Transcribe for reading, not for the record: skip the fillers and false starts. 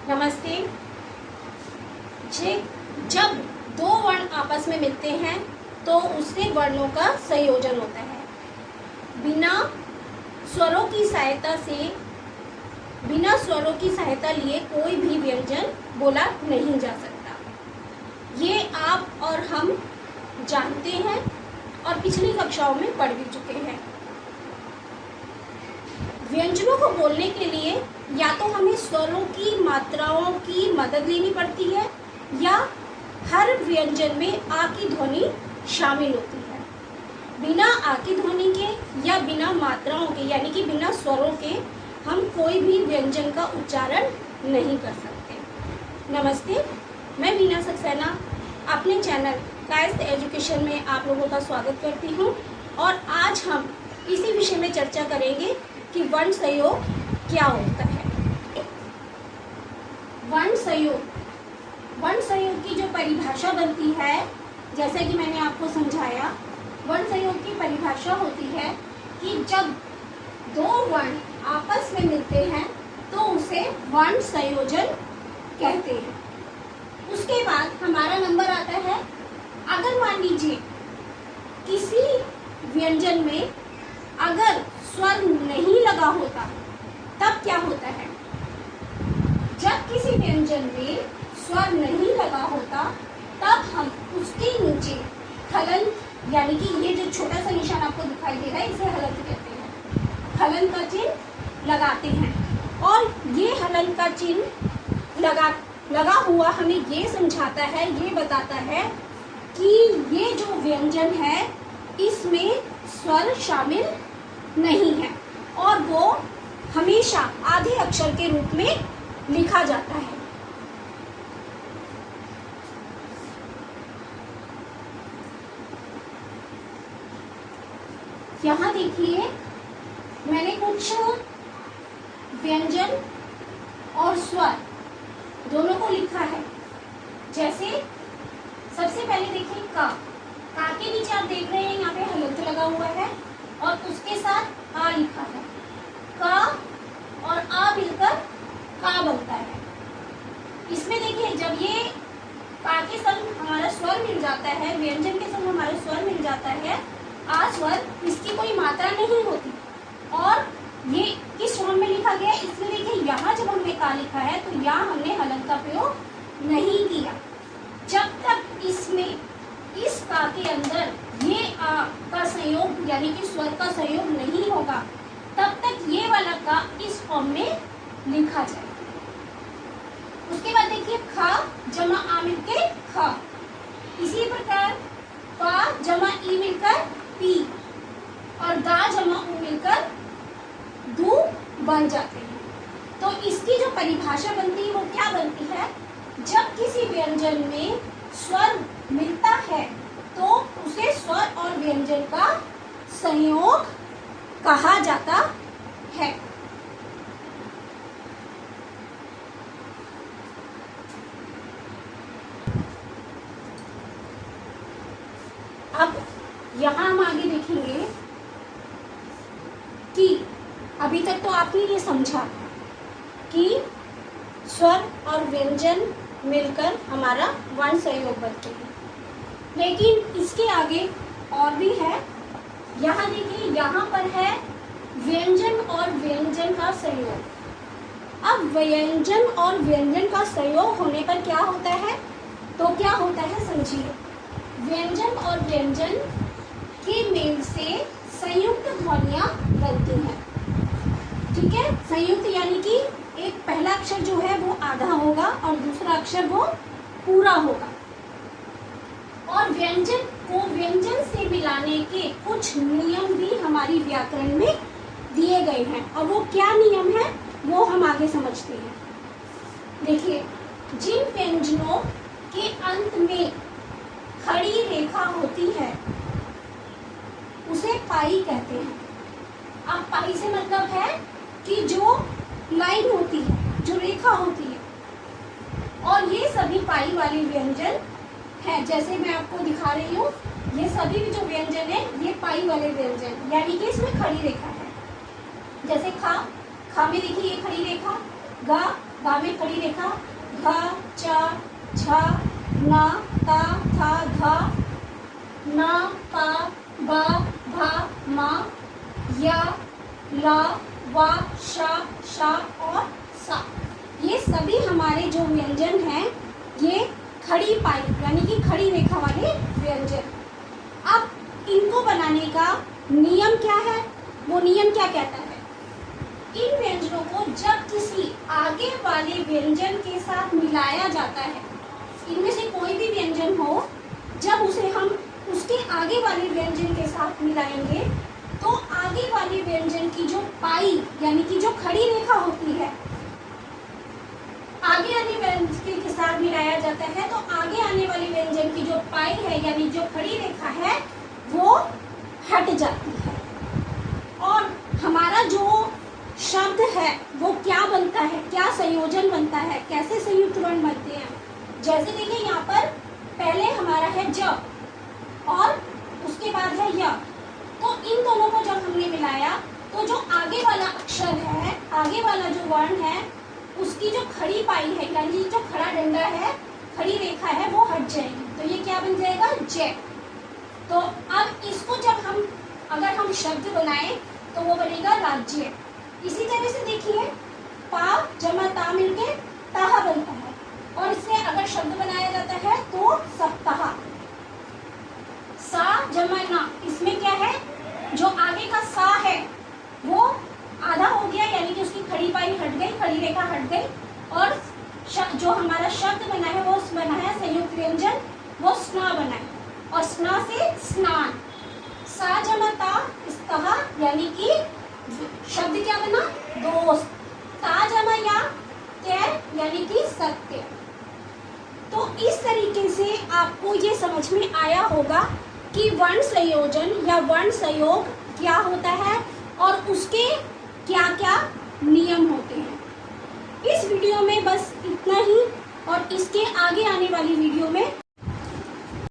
नमस्ते। जब दो वर्ण आपस में मिलते हैं तो उससे वर्णों का संयोजन होता है। बिना स्वरों की सहायता लिए कोई भी व्यंजन बोला नहीं जा सकता। ये आप और हम जानते हैं और पिछली कक्षाओं में पढ़ भी चुके हैं। व्यंजनों को बोलने के लिए या तो हमें स्वरों की मात्राओं की मदद लेनी पड़ती है या हर व्यंजन में आ की ध्वनि शामिल होती है। बिना आ की ध्वनि के या बिना मात्राओं के यानी कि बिना स्वरों के हम कोई भी व्यंजन का उच्चारण नहीं कर सकते। नमस्ते, मैं वीना सक्सेना अपने चैनल कायस्थ एजुकेशन में आप लोगों का स्वागत करती हूँ और आज हम इसी विषय में चर्चा करेंगे कि वर्ण संयोग क्या होता है। वर्ण संयोग की जो परिभाषा बनती है, जैसे कि मैंने आपको समझाया, वर्ण संयोग की परिभाषा होती है कि जब दो वर्ण आपस में मिलते हैं तो उसे वर्ण संयोजन कहते हैं। उसके बाद हमारा नंबर आता है, अगर मान लीजिए किसी व्यंजन में अगर स्वर नहीं लगा होता तब क्या होता है। जब किसी व्यंजन में स्वर नहीं लगा होता तब हम उसके नीचे हलंत यानी कि ये जो छोटा सा निशान आपको दिखाई दे रहा है इसे हलंत कहते हैं। हलंत का चिन्ह लगाते हैं और ये हलंत का चिन्ह लगा हुआ हमें ये समझाता है, ये बताता है कि ये जो व्यंजन है इसमें स्वर शामिल नहीं है और वो हमेशा आधे अक्षर के रूप में लिखा जाता है। यहाँ देखिए, मैंने कुछ व्यंजन और स्वर दोनों को लिखा है। जैसे सबसे पहले देखिए का के नीचे आप देख रहे हैं यहाँ पे हलंत लगा हुआ है और उसके साथ आ लिखा है। का और आ मिलकर का बनता है। इसमें देखिए जब ये का के संग हमारा स्वर मिल जाता है, व्यंजन के संग हमारा स्वर मिल जाता है, आ स्वर, इसकी कोई मात्रा नहीं होती और ये किस फॉर्म में लिखा गया है। इसमें देखिए यहाँ जब हमने का लिखा है तो यहाँ हमने हलंत का प्रयोग नहीं किया। जब तक इसमें इस का के अंदर ये आ का संयोग यानी कि स्वर का संयोग नहीं होगा तब तक ये वाला का इस फॉर्म में लिखा जाएगा। उसके बाद देखिए खा जमा आ मिलकर खा, इसी प्रकार पा जमा ई मिलकर पी और दा जमा उ मिलकर दू बन जाते हैं। तो इसकी जो परिभाषा बनती है वो क्या बनती है, जब किसी व्यंजन में स्वर मिलता है तो उसे स्वर और व्यंजन का संयोग कहा जाता है। अब यहाँ हम आगे देखेंगे कि अभी तक तो आपने ये समझा कि स्वर और व्यंजन मिलकर हमारा वर्ण संयोग बनते हैं, लेकिन इसके आगे और भी है। यहाँ देखिए, यहाँ पर है व्यंजन और व्यंजन का संयोग। अब व्यंजन और व्यंजन का संयोग होने पर क्या होता है, तो क्या होता है समझिए। व्यंजन और व्यंजन के मेल से संयुक्त ध्वनियाँ बनती हैं। ठीक है, संयुक्त यानी कि एक पहला अक्षर जो है वो आधा होगा और दूसरा अक्षर वो पूरा होगा। और व्यंजन को व्यंजन से मिलाने के कुछ नियम भी हमारी व्याकरण में दिए गए हैं और वो क्या नियम है वो हम आगे समझते हैं। देखिए, जिन व्यंजनों के अंत में खड़ी रेखा होती है उसे पाई कहते हैं। अब पाई से मतलब है कि जो लाइन होती है, जो रेखा होती है, और ये सभी पाई वाले व्यंजन है। जैसे मैं आपको दिखा रही हूँ, ये सभी भी जो व्यंजन है ये पाई वाले व्यंजन यानी कि इसमें खड़ी रेखा है। जैसे खा में देखिए ये खड़ी रेखा, गा में खड़ी रेखा, घ च झ न त थ ध न प ब भ म य ल व श श और स। ये सभी हमारे जो व्यंजन हैं ये खड़ी पाई यानी कि खड़ी रेखा वाले व्यंजन। अब इनको बनाने का नियम क्या है, वो नियम क्या कहता है, इन व्यंजनों को जब किसी आगे वाले व्यंजन के साथ मिलाया जाता है, इनमें से कोई भी व्यंजन हो, जब उसे हम उसके आगे वाले व्यंजन के साथ मिलाएंगे तो आगे वाले व्यंजन की जो पाई यानी कि जो खड़ी रेखा होती है, आगे आने व्यंजन के साथ मिलाया जाता है तो आगे आने वाले व्यंजन की जो पाई है यानी जो खड़ी रेखा है वो हट जाती है और हमारा जो शब्द है वो क्या बनता है, क्या संयोजन बनता है, कैसे संयुक्त वर्ण बनते हैं। जैसे देखिए यहाँ पर पहले हमारा है ज और उसके बाद है य, तो इन दोनों को जब हमने मिलाया तो जो आगे वाला अक्षर है, आगे वाला जो वर्ण है उसकी जो खड़ी पाई है यानी जो खड़ा डंडा है, खड़ी रेखा है वो हट जाएगी, तो ये क्या बन जाएगा जय। तो अब इसको जब हम अगर हम शब्द बनाएं तो वो बनेगा राज्य। इसी तरह से देखिए पा जमा ता मिलके ताहा बनता है और इससे अगर शब्द बनाया जाता है तो सप्ताह। सा जमा ना, इसमें क्या है, जो आगे का सा है वो आधा हो गया यानी कि उसकी खड़ी पाई हट गई, खड़ी रेखा हट गई और जो हमारा शब्द बना है वो बना है संयुक्त व्यंजन, वो स्ना बना है और स्ना से स्नान। सा जमा ता स्तः यानी कि शब्द क्या बना, दोस्त। ता जमा या तय यानी कि सत्य। तो इस तरीके से आपको ये समझ में आया होगा कि वर्ण संयोजन या वर्ण संयोग क्या होता है और उसके क्या क्या नियम होते हैं। इस वीडियो में बस इतना ही और इसके आगे आने वाली वीडियो में